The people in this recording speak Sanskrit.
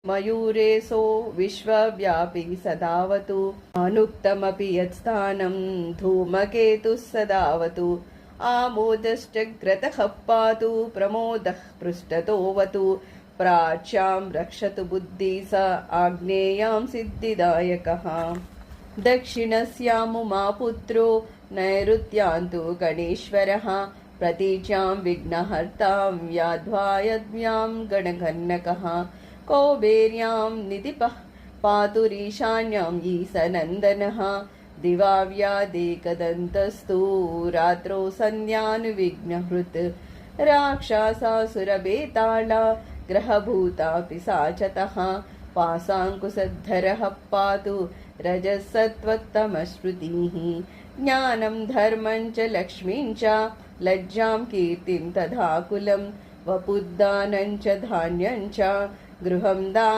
मयूरेशो विश्वव्यापी सदावतु अनुक्तमपि यत्स्थानं धूमकेतुः सदावतु आमोदश्चग्रतः पातु प्रमोदः पृष्ठतोऽवतु प्राच्यां रक्षतु बुद्धि स आग्नेयां सिद्धिदायकः दक्षिणस्यामुमापुत्रो नैऋत्यान्तु गणेश्वरः प्रतीच्यां विघ्नहर्तां व्याध्वायद्भ्यां गणघन्नकः कौबेर्यां निधिपः पातुरीशान्यां ईशनन्दनः दिवाव्यादेकदन्तस्तु रात्रौ सन्ध्यानुविघ्नहृत् राक्षसासुरबेताళा ग्रहभूता पिशाचतः पाशाङ्कुशधरः पातु रजसत्त्वतमश्रुतिः ज्ञानं धर्मं च लक्ष्मीं च लज्जां कीर्तिं तथा कुलं वपुद्दानं च धान्यं च गृहं